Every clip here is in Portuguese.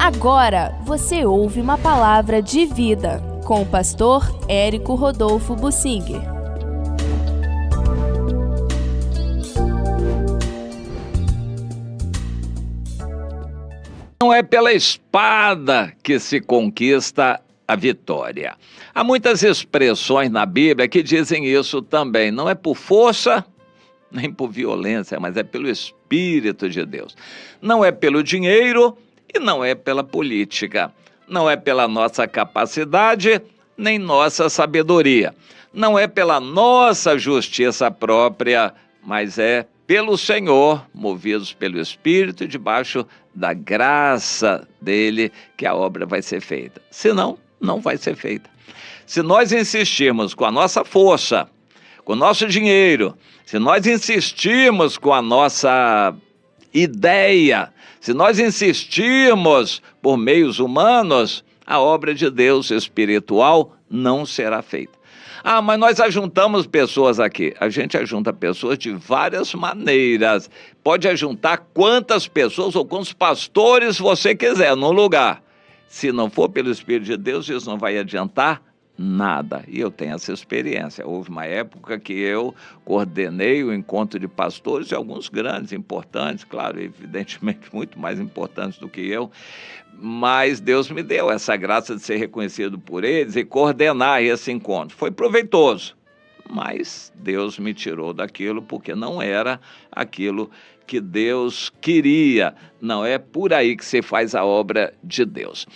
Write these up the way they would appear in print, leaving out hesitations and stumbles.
Agora você ouve uma palavra de vida com o pastor Érico Rodolfo Bussinger. Não é pela espada que se conquista a vitória. Há muitas expressões na Bíblia que dizem isso também. Não é por força, nem por violência, mas é pelo Espírito de Deus. Não é pelo dinheiro e não é pela política. Não é pela nossa capacidade, nem nossa sabedoria. Não é pela nossa justiça própria, mas é pelo Senhor, movidos pelo Espírito, debaixo da graça dele, que a obra vai ser feita. Senão, não vai ser feita. Se nós insistirmos com a nossa força, com o nosso dinheiro, se nós insistirmos com a nossa ideia, se nós insistirmos por meios humanos, a obra de Deus espiritual não será feita. Ah, mas nós ajuntamos pessoas aqui. A gente ajunta pessoas de várias maneiras. Pode ajuntar quantas pessoas ou quantos pastores você quiser no lugar. Se não for pelo Espírito de Deus, isso não vai adiantar nada. E eu tenho essa experiência. Houve uma época que eu coordenei o encontro de pastores, e alguns grandes, importantes, claro, evidentemente muito mais importantes do que eu, mas Deus me deu essa graça de ser reconhecido por eles e coordenar esse encontro. Foi proveitoso, mas Deus me tirou daquilo porque não era aquilo que Deus queria. Não é por aí que se faz a obra de Deus.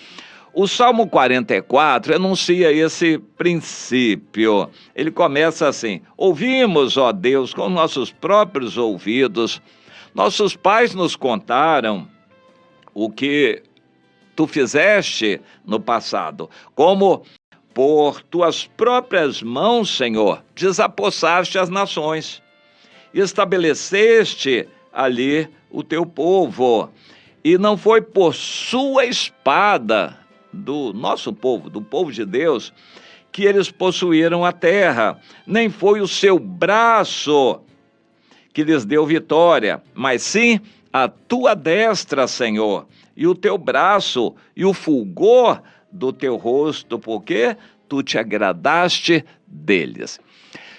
O Salmo 44 enuncia esse princípio. Ele começa assim: ouvimos, ó Deus, com nossos próprios ouvidos, nossos pais nos contaram o que tu fizeste no passado, como por tuas próprias mãos, Senhor, desapossaste as nações, estabeleceste ali o teu povo, e não foi por sua espada, do nosso povo, do povo de Deus, que eles possuíram a terra, nem foi o seu braço que lhes deu vitória, mas sim a tua destra, Senhor, e o teu braço, e o fulgor do teu rosto, porque tu te agradaste deles.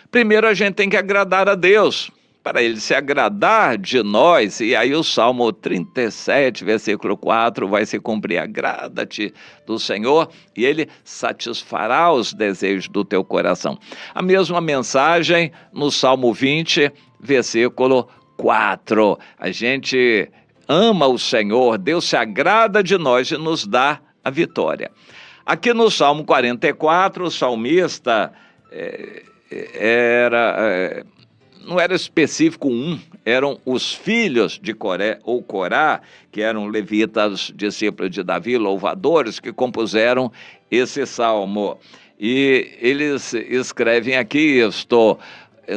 Primeiro a gente tem que agradar a Deus, para ele se agradar de nós, e aí o Salmo 37, versículo 4, vai se cumprir: agrada-te do Senhor, e ele satisfará os desejos do teu coração. A mesma mensagem no Salmo 20, versículo 4, a gente ama o Senhor, Deus se agrada de nós e nos dá a vitória. Aqui no Salmo 44, o salmista não era específico eram os filhos de Coré ou Corá, que eram levitas, discípulos de Davi, louvadores, que compuseram esse salmo. E eles escrevem aqui isto: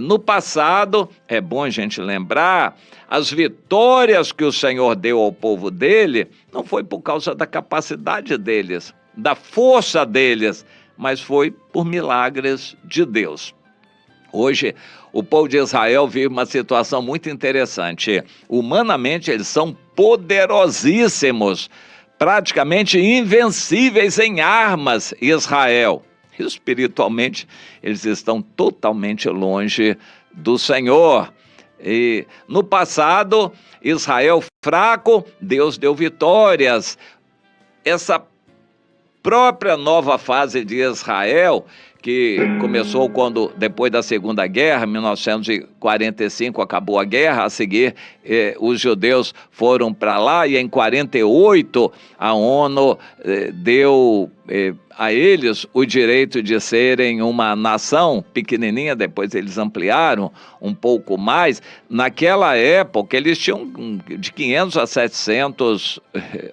no passado, é bom a gente lembrar, as vitórias que o Senhor deu ao povo dele, não foi por causa da capacidade deles, da força deles, mas foi por milagres de Deus. Hoje, o povo de Israel vive uma situação muito interessante. Humanamente, eles são poderosíssimos, praticamente invencíveis em armas, Israel. Espiritualmente, eles estão totalmente longe do Senhor. E no passado, Israel fraco, Deus deu vitórias. Essa própria nova fase de Israel, que começou quando, depois da Segunda Guerra, 1945, acabou a guerra, a seguir os judeus foram para lá, e em 48 a ONU deu a eles o direito de serem uma nação pequenininha, depois eles ampliaram um pouco mais. Naquela época eles tinham de 500 a 700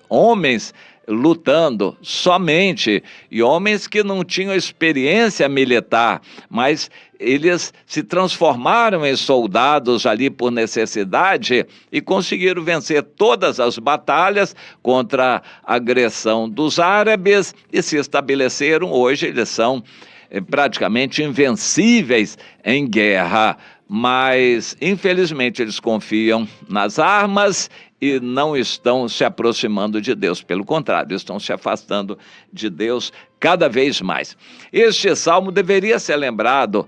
homens lutando somente, e homens que não tinham experiência militar, mas eles se transformaram em soldados ali por necessidade e conseguiram vencer todas as batalhas contra a agressão dos árabes e se estabeleceram. Hoje eles são praticamente invencíveis em guerra, mas infelizmente eles confiam nas armas e não estão se aproximando de Deus. Pelo contrário, estão se afastando de Deus cada vez mais. Este salmo deveria ser lembrado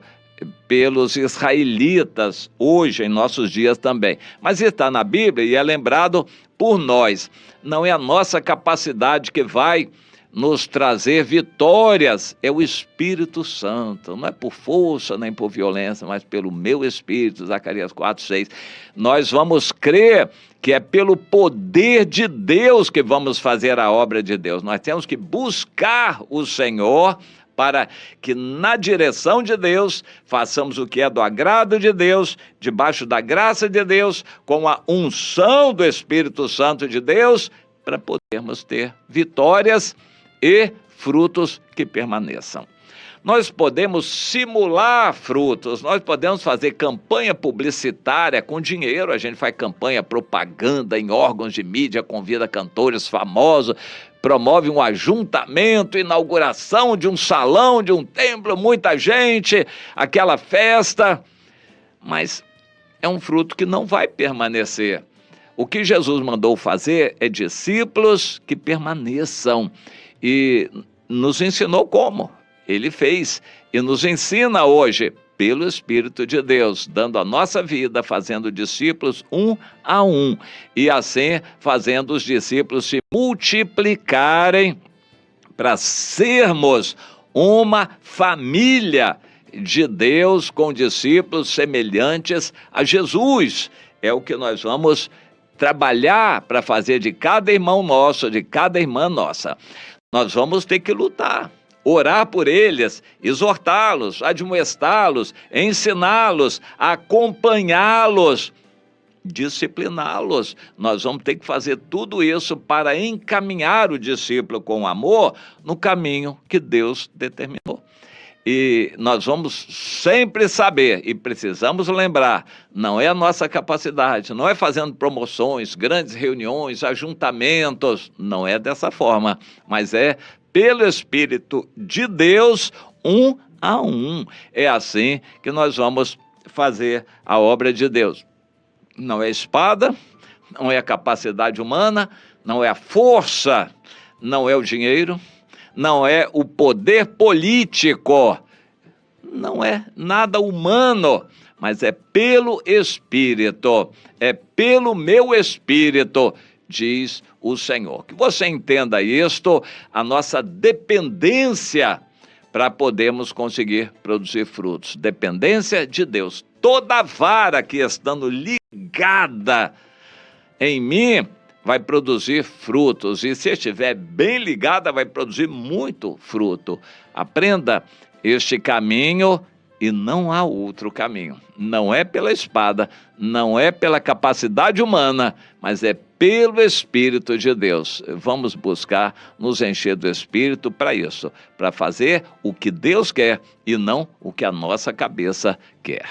pelos israelitas hoje, em nossos dias também. Mas está na Bíblia e é lembrado por nós. Não é a nossa capacidade que vai nos trazer vitórias, é o Espírito Santo. Não é por força nem por violência, mas pelo meu Espírito, Zacarias 4:6. Nós vamos crer que é pelo poder de Deus que vamos fazer a obra de Deus. Nós temos que buscar o Senhor para que na direção de Deus façamos o que é do agrado de Deus, debaixo da graça de Deus, com a unção do Espírito Santo de Deus, para podermos ter vitórias e frutos que permaneçam. Nós podemos simular frutos, nós podemos fazer campanha publicitária com dinheiro, a gente faz campanha, propaganda em órgãos de mídia, convida cantores famosos, promove um ajuntamento, inauguração de um salão, de um templo, muita gente, aquela festa, mas é um fruto que não vai permanecer. O que Jesus mandou fazer é discípulos que permaneçam e nos ensinou como. Ele fez e nos ensina hoje pelo Espírito de Deus, dando a nossa vida, fazendo discípulos um a um, e assim fazendo os discípulos se multiplicarem para sermos uma família de Deus com discípulos semelhantes a Jesus. É o que nós vamos trabalhar para fazer de cada irmão nosso, de cada irmã nossa. Nós vamos ter que lutar. Orar por eles, exortá-los, admoestá-los, ensiná-los, acompanhá-los, discipliná-los. Nós vamos ter que fazer tudo isso para encaminhar o discípulo com amor no caminho que Deus determinou. E nós vamos sempre saber, e precisamos lembrar, não é a nossa capacidade, não é fazendo promoções, grandes reuniões, ajuntamentos, não é dessa forma, mas é pelo Espírito de Deus, um a um. É assim que nós vamos fazer a obra de Deus. Não é espada, não é a capacidade humana, não é a força, não é o dinheiro, não é o poder político, não é nada humano, mas é pelo Espírito, é pelo meu Espírito, diz o Senhor. Que você entenda isto, a nossa dependência para podermos conseguir produzir frutos. Dependência de Deus. Toda vara que estando ligada em mim vai produzir frutos. E se estiver bem ligada, vai produzir muito fruto. Aprenda este caminho e não há outro caminho. Não é pela espada, não é pela capacidade humana, mas é pelo Espírito de Deus. Vamos buscar nos encher do Espírito para isso, para fazer o que Deus quer e não o que a nossa cabeça quer.